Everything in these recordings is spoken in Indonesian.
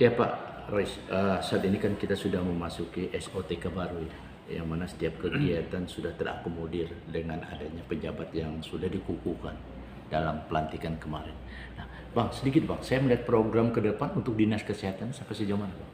Ya Pak Rois, saat ini kan kita sudah memasuki SOTK baru ya, yang mana setiap kegiatan sudah terakomodir dengan adanya pejabat yang sudah dikukuhkan dalam pelantikan kemarin. Nah, Bang, sedikit Bang, saya melihat program ke depan untuk Dinas Kesehatan sampai sejauh mana Bang?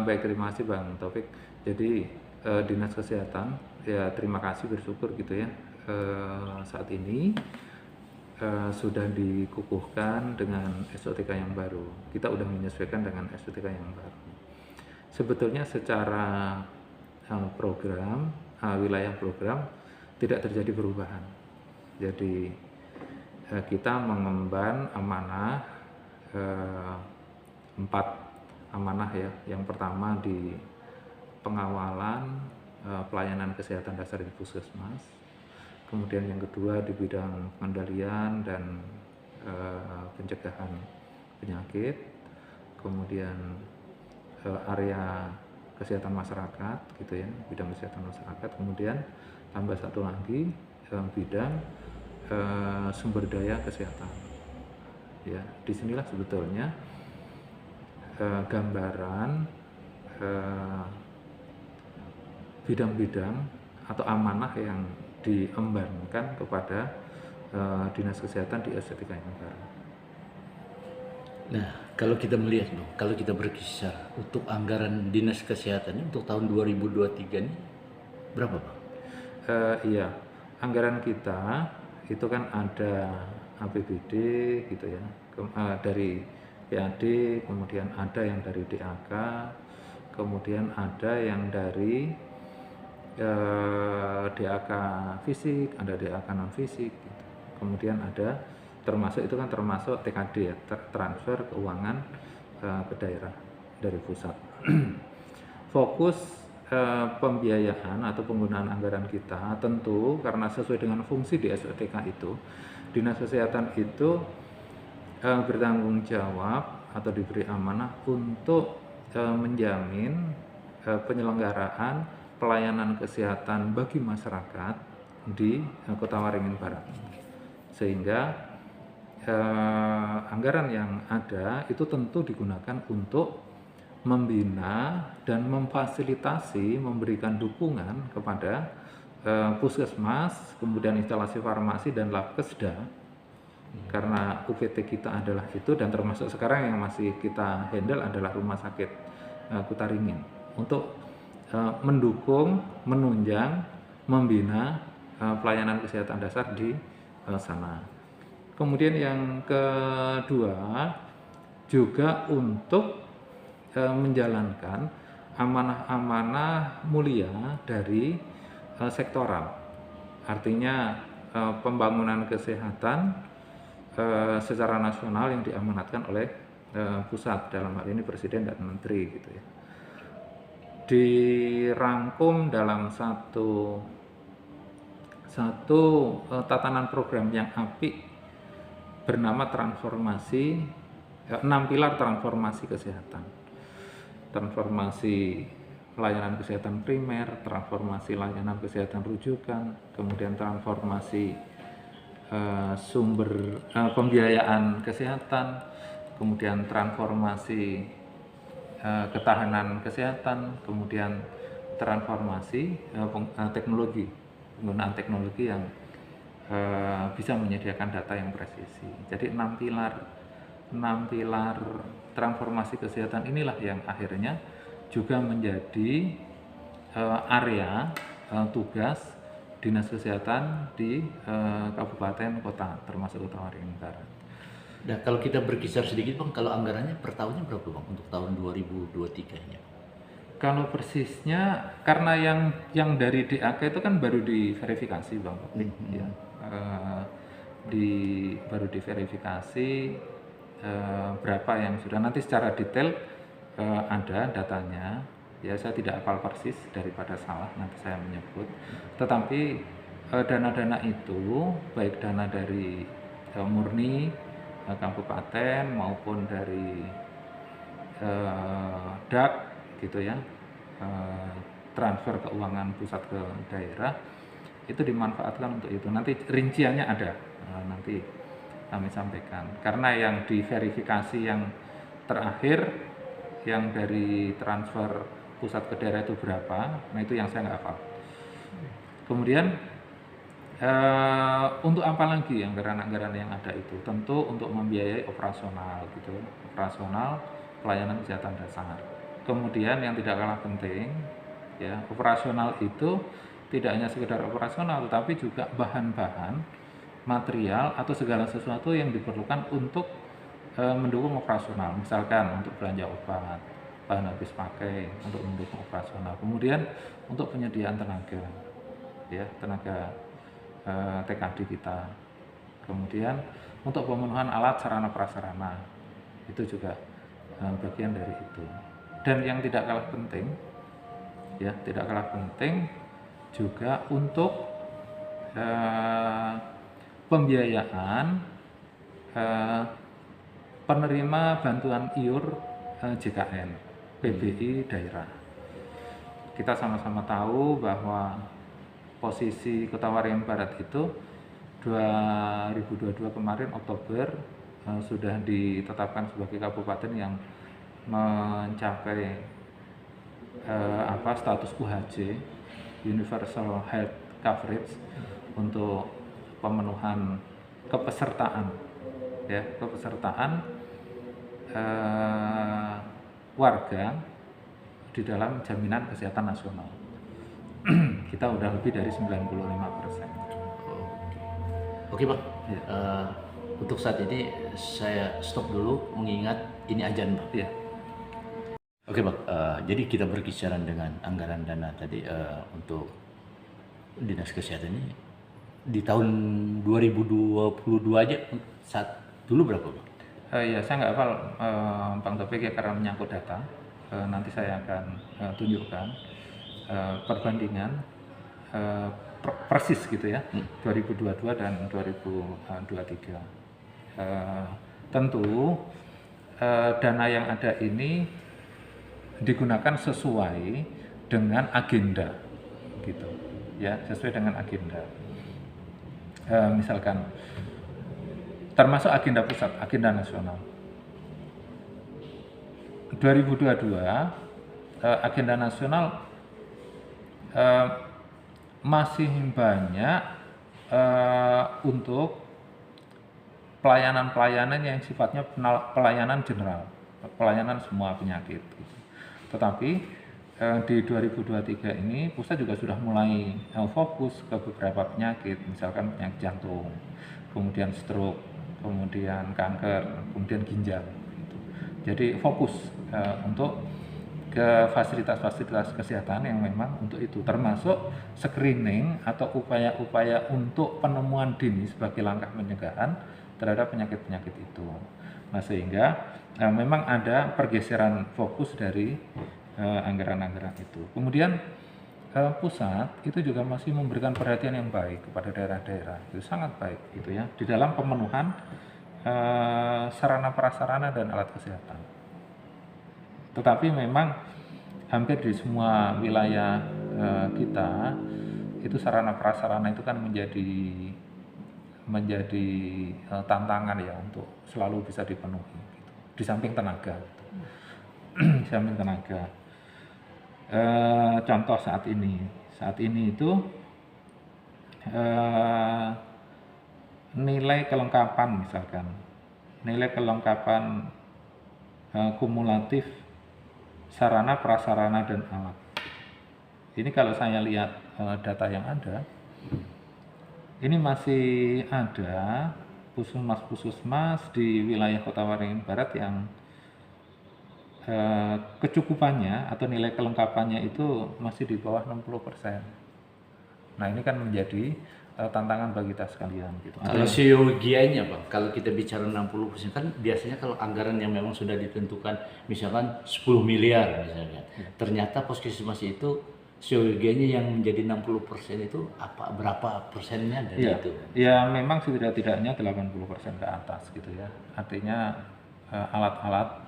Baik, terima kasih Bang Taufik. Jadi Dinas Kesehatan ya terima kasih, bersyukur gitu ya, saat ini sudah dikukuhkan dengan SOTK yang baru. Kita udah menyesuaikan dengan SOTK yang baru. Sebetulnya secara program, wilayah program tidak terjadi perubahan. Jadi kita mengemban amanah, empat amanah ya. Yang pertama di pengawalan pelayanan kesehatan dasar di puskesmas. Kemudian yang kedua di bidang pengendalian dan pencegahan penyakit. Kemudian area kesehatan masyarakat gitu ya, bidang kesehatan masyarakat. Kemudian tambah satu lagi bidang sumber daya kesehatan. Ya, disinilah sebetulnya gambaran bidang-bidang atau amanah yang diembankan kepada Dinas Kesehatan di SOTK yang baru. Nah, kalau kita melihat Bang, kalau kita berkisar untuk anggaran Dinas Kesehatan ini untuk tahun 2023 ini berapa Bang? Iya, anggaran kita itu kan ada APBD gitu ya, dari PAD, kemudian ada yang dari DAK, kemudian ada yang dari DAK fisik, ada DAK non fisik gitu. Kemudian ada termasuk itu kan termasuk TKD ya, transfer keuangan ke daerah dari pusat. Fokus pembiayaan atau penggunaan anggaran kita tentu karena sesuai dengan fungsi di SOTK itu, Dinas Kesehatan itu bertanggung jawab atau diberi amanah untuk menjamin penyelenggaraan pelayanan kesehatan bagi masyarakat di Kota Waringin Barat. Sehingga anggaran yang ada itu tentu digunakan untuk membina dan memfasilitasi, memberikan dukungan kepada puskesmas, kemudian instalasi farmasi dan labkesda. Karena UPT kita adalah itu, dan termasuk sekarang yang masih kita handle adalah Rumah Sakit Kutaringin untuk mendukung, menunjang, membina pelayanan kesehatan dasar di sana. Kemudian yang kedua juga untuk menjalankan amanah-amanah mulia dari sektoral. Artinya pembangunan kesehatan secara nasional yang diamanatkan oleh pusat, dalam hal ini Presiden dan Menteri gitu ya. Dirangkum dalam satu tatanan program yang apik bernama transformasi, 6 pilar transformasi kesehatan. Transformasi layanan kesehatan primer, transformasi layanan kesehatan rujukan, kemudian transformasi sumber pembiayaan kesehatan, kemudian transformasi ketahanan kesehatan, kemudian transformasi teknologi, penggunaan teknologi yang bisa menyediakan data yang presisi. Jadi 6 pilar transformasi kesehatan inilah yang akhirnya juga menjadi area tugas Dinas Kesehatan di kabupaten kota, termasuk Kota Waringin Barat. Nah, kalau kita berkisar sedikit Bang, kalau anggarannya per tahunnya berapa Bang untuk tahun 2023 ini? Kalau persisnya, karena yang dari DAK itu kan baru diverifikasi Bang Topik, ya. Baru diverifikasi berapa yang sudah, nanti secara detail ada datanya. Ya, saya tidak hafal persis, daripada salah nanti saya menyebut. Tetapi dana-dana itu baik dana dari murni kabupaten maupun dari DAK gitu ya, transfer keuangan pusat ke daerah, itu dimanfaatkan untuk itu. Nanti rinciannya ada, nanti kami sampaikan. Karena yang diverifikasi yang terakhir yang dari transfer pusat ke daerah itu berapa, nah itu yang saya nggak hafal. Kemudian untuk apa lagi anggaran-anggaran yang ada itu? Tentu untuk membiayai operasional gitu, operasional pelayanan kesehatan dasar. Kemudian yang tidak kalah penting, ya operasional itu tidak hanya sekedar operasional, tetapi juga bahan-bahan, material atau segala sesuatu yang diperlukan untuk mendukung operasional. Misalkan untuk belanja obat, bahan habis pakai untuk mendukung operasional. Kemudian untuk penyediaan tenaga, ya tenaga TKD kita. Kemudian untuk pemenuhan alat sarana prasarana itu juga bagian dari itu. Dan yang tidak kalah penting, ya tidak kalah penting juga untuk pembiayaan penerima bantuan iur JKN PBI daerah. Kita sama-sama tahu bahwa posisi Kota Waringin Barat itu 2022 kemarin Oktober sudah ditetapkan sebagai kabupaten yang mencapai status UHC Universal Health Coverage untuk pemenuhan kepesertaan, ya kepesertaan warga di dalam jaminan kesehatan nasional. Kita udah lebih dari 95%. Oke Pak, Ya. untuk saat ini saya stop dulu mengingat ini ajan Pak. Ya. Oke Pak, jadi kita berbicara dengan anggaran dana tadi untuk Dinas Kesehatan ini di tahun 2022 aja saat dulu berapa Pak? Ya saya nggak hafal Bang Taufik ya karena menyangkut data. Nanti saya akan tunjukkan perbandingan persis gitu ya 2022 dan 2023. Tentu dana yang ada ini digunakan sesuai dengan agenda gitu ya, sesuai dengan agenda. Misalkan termasuk agenda pusat, agenda nasional 2022 agenda nasional masih banyak untuk pelayanan-pelayanan yang sifatnya pelayanan general, pelayanan semua penyakit gitu. Tetapi di 2023 ini pusat juga sudah mulai fokus ke beberapa penyakit, misalkan penyakit jantung, kemudian stroke, kemudian kanker, kemudian ginjal gitu. Jadi fokus untuk ke fasilitas-fasilitas kesehatan yang memang untuk itu, termasuk screening atau upaya-upaya untuk penemuan dini sebagai langkah pencegahan terhadap penyakit-penyakit itu. Nah sehingga memang ada pergeseran fokus dari anggaran-anggaran itu. Kemudian pusat itu juga masih memberikan perhatian yang baik kepada daerah-daerah, itu sangat baik gitu ya, di dalam pemenuhan sarana prasarana dan alat kesehatan. Tetapi memang hampir di semua wilayah kita itu sarana prasarana itu kan menjadi tantangan ya untuk selalu bisa dipenuhi gitu. Di samping tenaga di samping tenaga contoh saat ini itu nilai kelengkapan, misalkan nilai kelengkapan kumulatif sarana prasarana dan alat. Ini kalau saya lihat data yang ada, ini masih ada puskesmas di wilayah Kota Waringin Barat yang kecukupannya atau nilai kelengkapannya itu masih di bawah 60%. Nah ini kan menjadi tantangan bagi kita sekalian gitu. Kalau siogianya Pak, kalau kita bicara 60% kan biasanya kalau anggaran yang memang sudah ditentukan misalkan 10 miliar misalnya, ternyata puskesmas itu siogianya yang menjadi 60% itu berapa persennya dari itu? Ya memang setidak-tidaknya 80% ke atas gitu ya. Artinya alat-alat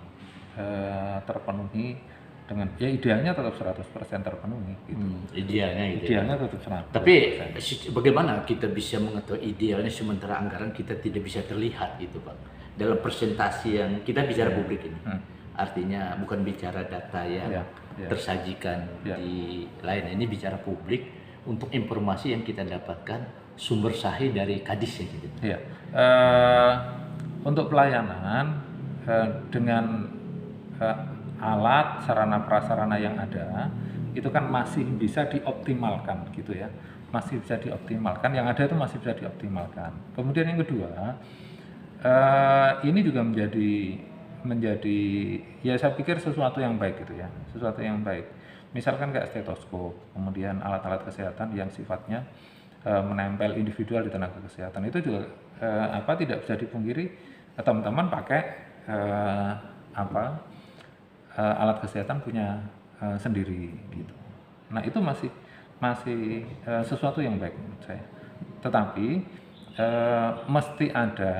terpenuhi dengan ya idealnya tetap 100% terpenuhi gitu. Idealnya gitu. Idealnya tetap 100%. Tapi bagaimana kita bisa mengetahui idealnya sementara anggaran kita tidak bisa terlihat gitu Pak. Dalam presentasi yang kita bicara publik ini. artinya bukan bicara data yang Ya, ya. tersajikan Ya. di lain, ini bicara publik untuk informasi yang kita dapatkan sumber sahih dari kadis ya gitu. Ya. Untuk pelayanan dengan alat sarana prasarana yang ada itu kan masih bisa dioptimalkan gitu ya, masih bisa dioptimalkan, yang ada itu masih bisa dioptimalkan. Kemudian yang kedua, ini juga menjadi ya saya pikir sesuatu yang baik gitu ya, sesuatu yang baik. Misalkan kayak stetoskop, kemudian alat-alat kesehatan yang sifatnya menempel individual di tenaga kesehatan, itu juga tidak bisa dipungkiri teman-teman pakai alat kesehatan punya sendiri gitu. Nah itu masih sesuatu yang baik menurut saya. Tetapi mesti ada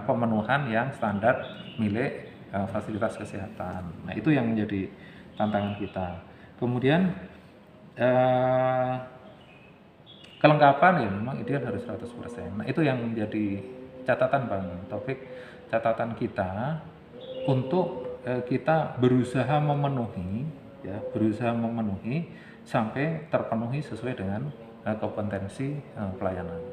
pemenuhan yang standar milik fasilitas kesehatan. Nah itu yang menjadi tantangan kita. Kemudian kelengkapan ya memang ideal harus 100%. Nah itu yang menjadi catatan Bang Taufik, catatan kita untuk kita berusaha memenuhi sampai terpenuhi sesuai dengan kompetensi pelayanan.